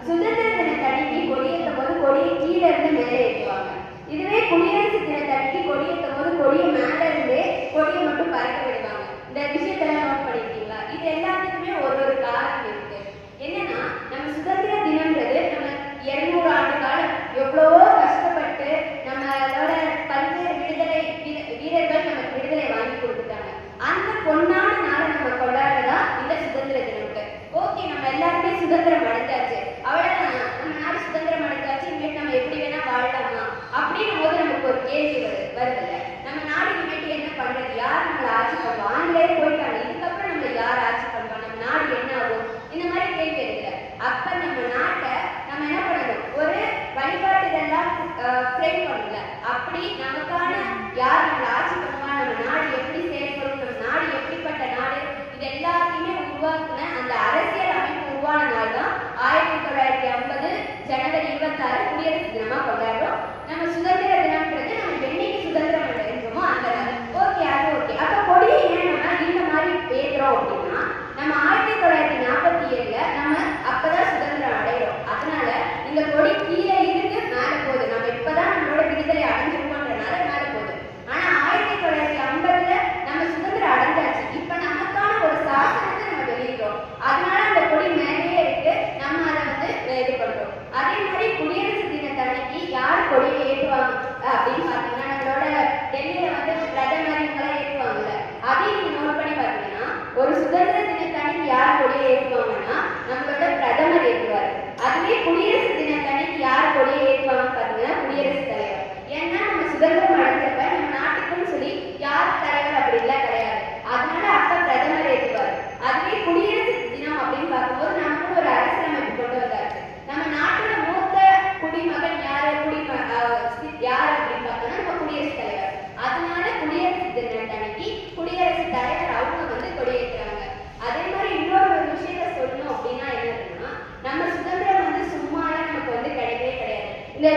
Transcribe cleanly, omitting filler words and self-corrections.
சுதந்திர தினத்தன்னைக்கு கொடியேற்றும் போது கொடியை கீழே இருந்து மேலே ஏற்றுவாங்க. இதுவே குடியரசு தினத்தன்னைக்கு கொடியேற்றும் போது கொடியை மேல இருந்து கொடியை மட்டும் பறக்க விடுவாங்க. இந்த விஷயத்தெல்லாம் நோட் பண்ணிருக்கீங்களா? இது எல்லாத்துக்குமே ஒரு ஒரு காரணம் இருக்கு. என்னன்னா நம்ம சுதந்திர தினம்ன்றது நம்ம 200 ஆண்டு காலம் எவ்வளவோ கஷ்டப்பட்டு நம்மளோட பல்வேறு விடுதலை வீரர்கள் நமக்கு விடுதலை வாங்கி கொடுத்துட்டாங்க. அந்த பொன்னான நாளை நம்ம கொண்டாடுறதா இந்த சுதந்திர தினம்ட்டு. ஓகே, நம்ம எல்லாருமே சுதந்திரம் அடைஞ்சாச்சு, அவ்வளவுதான், நம்ம நாடு சுதந்திரம் அடைஞ்சாச்சு, இனிமேட்டு நம்ம எப்படி வேணா வாழலாமா அப்படின்னும் போது நமக்கு ஒரு கேள்வி வருதுல்ல, நம்ம நாடு இனிமேட்டு என்ன பண்றது, யார் நம்மளை ஆட்சி பண்ணுவோம், ஆண்களே போயிட்டாங்க, இதுக்கப்புறம் நம்ம யார் ஆட்சி பண்ணுவோம், நம்ம நாடு என்ன ஆகும், இந்த மாதிரி கேள்வி இருக்குல்ல. அப்ப நம்ம நாட்டை நம்ம என்ன பண்ணணும், ஒரு வழிகாட்டுதெல்லாம் ஃப்ரேம் பண்ணல. அப்படி நமக்கான யார் நம்மளை ஆட்சி பண்ணுவா, நம்ம நாடு எப்படி செயல்படும், நம்ம நாடு எப்படிப்பட்ட நாடு, இது எல்லாத்தையுமே உருவாக்குன அந்த அரசியல் அமைப்பு உருவான நாள் தான் 1950 ஜனவரி 26 குடியரசு தினமா கொண்டாடுறோம். நம்ம சுதந்திர தினம்ன்றது நம்ம என்னைக்கு சுதந்திரம் அடைஞ்சோமோ அந்த நாள். ஓகே, அது ஓகே. அப்ப கொடியை ஏன் நம்ம இந்த மாதிரி பேசுறோம் அப்படின்னா, நம்ம 1947 நம்ம அப்பதான் சுதந்திரம் அடைகிறோம். அதனால இந்த கொடி கீழே இருந்து மேல போகுது. நம்ம இப்பதான் நம்மளோட விடுதலை அடைஞ்சிருக்கோன்றனால மேல போகுது. ஆனா 1950 நம்ம சுதந்திரம் அடைஞ்சாச்சு. இப்ப நமக்கான ஒரு சாசனத்தை நம்ம வெளியிடுறோம். அதனால அந்த கொடி மேலேயே இருக்கு, நம்ம அதை வந்து இது பண்றோம். அதே மாதிரி குடியரசு தினத்தன்னைக்கு யார் கொடியை ஏற்றுவாங்க அப்படின்னு பாத்தீங்கன்னா, நம்மளோட டெல்லியில வந்து பிரதமர் இவங்கெல்லாம் ஏற்றுவாங்கல்ல, அதையும் நீங்க நோட் பண்ணி பாத்தீங்கன்னா, ஒரு சுதந்திர தினத்தன்னைக்கு யார் கொடியை ஏற்றுவாங்கன்னா நம்மளோட பிரதமர் ஏற்றுவாரு. அதுவே குடியரசு தினத்தன்னைக்கு யார் கொடியை ஏற்றுவாங்க பாத்தீங்கன்னா குடியரசுத் தலைவர். ஏன்னா நம்ம சுதந்திரம் அடைஞ்சப்ப நம்ம நாட்டுக்குன்னு சொல்லி யார் தலைவர் அப்படின்லாம் கிடையாது. அதனால அப்ப பிரதமர் ஏற்றுவார். அதுவே குடியரசு தினம் அப்படின்னு பார்க்கும்போது நமக்கு ஒரு அரசியலமைப்பு கொண்டு வந்தாச்சு. நம்ம நாட்டோட மூத்த குடிமகன் யாரு, யார் அப்படின்னு பார்த்தோம்னா நம்ம குடியரசுத் தலைவர். அதனால குடியரசு தினத்தன்னைக்கு குடியரசுத் தலைவர் அவங்க வந்து கொடியேற்றுறாங்க. அதே மாதிரி இன்னொரு ஒரு விஷயத்த சொல்லணும் அப்படின்னா என்னதுன்னா, நம்ம சுதந்திரம் வந்து சும்மாலாம் நமக்கு வந்து கிடையவே கிடையாது. இந்த